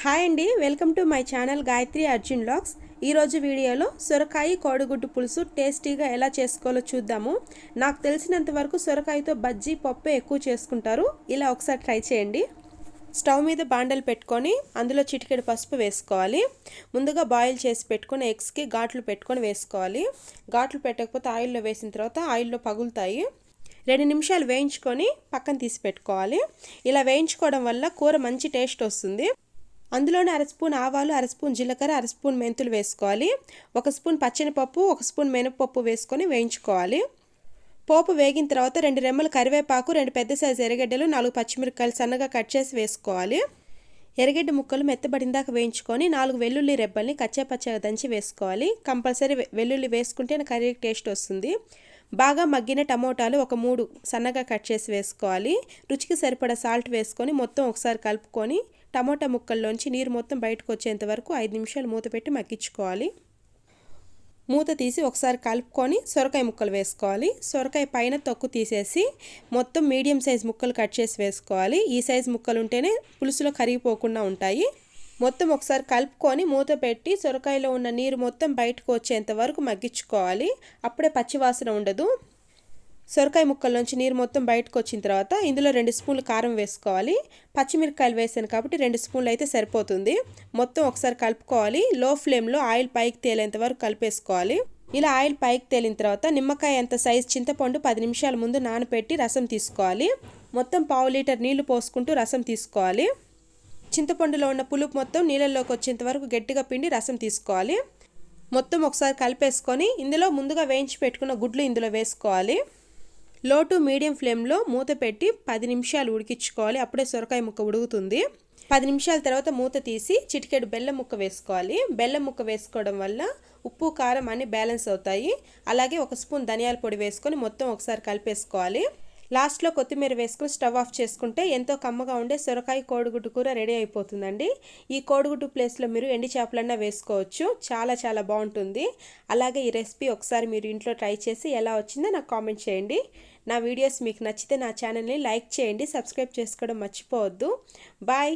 Hi అండి, welcome to my channel Gayatri Arjun vlogs. ఈరోజు వీడియోలో సొరకాయ కోడిగుడ్డు పులుసు టేస్టీగా ఎలా చేసుకోవాలో చూద్దాము. నాకు తెలిసినంత వరకు సొరకాయతో బజ్జీ పప్పు ఎక్కువ చేసుకుంటారు. ఇలా ఒకసారి ట్రై చేయండి. స్టవ్ మీద బాండలు పెట్టుకొని అందులో చిటికెడు పసుపు వేసుకోవాలి. ముందుగా బాయిల్ చేసి పెట్టుకొని ఎగ్స్కి ఘాట్లు పెట్టుకొని వేసుకోవాలి. ఘాట్లు పెట్టకపోతే ఆయిల్లో వేసిన తర్వాత ఆయిల్లో పగులుతాయి. 2 నిమిషాలు వేయించుకొని పక్కన తీసి పెట్టుకోవాలి. ఇలా వేయించుకోవడం వల్ల కూర మంచి టేస్ట్ వస్తుంది. అందులోనే 1/2 స్పూన్ ఆవాలు, 1/2 స్పూన్ జీలకర్ర, 1/2 స్పూన్ మెంతులు వేసుకోవాలి. 1 స్పూన్ పచ్చెనపప్పు, 1 స్పూన్ మినపప్పు వేసుకొని వేయించుకోవాలి. పోపు వేగిన తర్వాత 2 రెమ్మలు కరివేపాకు, 2 పెద్ద సైజు ఎర్రగడ్డలు, 4 పచ్చిమిరపకాయలు సన్నగా కట్ చేసి వేసుకోవాలి. ఎర్రగడ్డ ముక్కలు మెత్తబడిందాక వేయించుకొని 4 వెల్లుల్లి రెబ్బల్ని కచ్చాపచ్చగా దంచి వేసుకోవాలి. కంపల్సరీ వెల్లుల్లి వేసుకుంటే కర్రీకి టేస్ట్ వస్తుంది. బాగా మగ్గిన టమోటాలు ఒక 3 సన్నగా కట్ చేసి వేసుకోవాలి. రుచికి సరిపడా సాల్ట్ వేసుకొని మొత్తం ఒకసారి కలుపుకొని టమోటా ముక్కల్లోంచి నీరు మొత్తం బయటకు వచ్చేంత వరకు 5 నిమిషాలు మూత పెట్టి మగ్గించుకోవాలి. మూత తీసి ఒకసారి కలుపుకొని సొరకాయ ముక్కలు వేసుకోవాలి. సొరకాయ పైన తొక్కు తీసేసి మొత్తం మీడియం సైజ్ ముక్కలు కట్ చేసి వేసుకోవాలి. ఈ సైజ్ ముక్కలు ఉంటేనే పులుసులో కరిగిపోకుండా ఉంటాయి. మొత్తం ఒకసారి కలుపుకొని మూత పెట్టి సొరకాయలో ఉన్న నీరు మొత్తం బయటకు వచ్చేంత వరకు మగ్గించుకోవాలి. అప్పుడే పచ్చివాసన ఉండదు. సొరకాయ ముక్కల్లోంచి నీరు మొత్తం బయటకు వచ్చిన తర్వాత ఇందులో 2 స్పూన్లు కారం వేసుకోవాలి. పచ్చిమిరపకాయలు వేసాను కాబట్టి 2 స్పూన్లు అయితే సరిపోతుంది. మొత్తం ఒకసారి కలుపుకోవాలి. లో ఫ్లేమ్లో ఆయిల్ పైకి తేలేంత వరకు కలిపేసుకోవాలి. ఇలా ఆయిల్ పైకి తేలిన తర్వాత నిమ్మకాయ అంత సైజు చింతపండు 10 నిమిషాల ముందు నానబెట్టి రసం తీసుకోవాలి. మొత్తం 1/2 లీటర్ నీళ్లు పోసుకుంటూ రసం తీసుకోవాలి. చింతపండులో ఉన్న పులుపు మొత్తం నీళ్ళల్లోకి వచ్చేంత వరకు గట్టిగా పిండి రసం తీసుకోవాలి. మొత్తం ఒకసారి కలిపేసుకొని ఇందులో ముందుగా వేయించి పెట్టుకున్న గుడ్లు ఇందులో వేసుకోవాలి. లో టు మీడియం ఫ్లేమ్లో మూత పెట్టి 10 నిమిషాలు ఉడికించుకోవాలి. అప్పుడే సొరకాయ ముక్క ఉడుకుతుంది. 10 నిమిషాల తర్వాత మూత తీసి చిటికెడు బెల్లం ముక్క వేసుకోవాలి. బెల్లం ముక్క వేసుకోవడం వల్ల ఉప్పు కారం అన్నీ బ్యాలెన్స్ అవుతాయి. అలాగే 1 స్పూన్ ధనియాల పొడి వేసుకొని మొత్తం ఒకసారి కలిపేసుకోవాలి. లాస్ట్లో కొత్తిమీర వేసుకొని స్టవ్ ఆఫ్ చేసుకుంటే ఎంతో కమ్మగా ఉండే సొరకాయ కోడిగుడ్డు కూర రెడీ అయిపోతుందండి. ఈ కోడిగుడ్డు ప్లేస్లో మీరు ఎండి చేపలన్నా వేసుకోవచ్చు. చాలా బాగుంటుంది. అలాగే ఈ రెసిపీ ఒకసారి మీరు ఇంట్లో ట్రై చేసి ఎలా వచ్చిందో నాకు కామెంట్ చేయండి. నా వీడియోస్ మీకు నచ్చితే నా ఛానల్ని లైక్ చేయండి, సబ్స్క్రైబ్ చేసుకోవడం మర్చిపోవద్దు. బాయ్.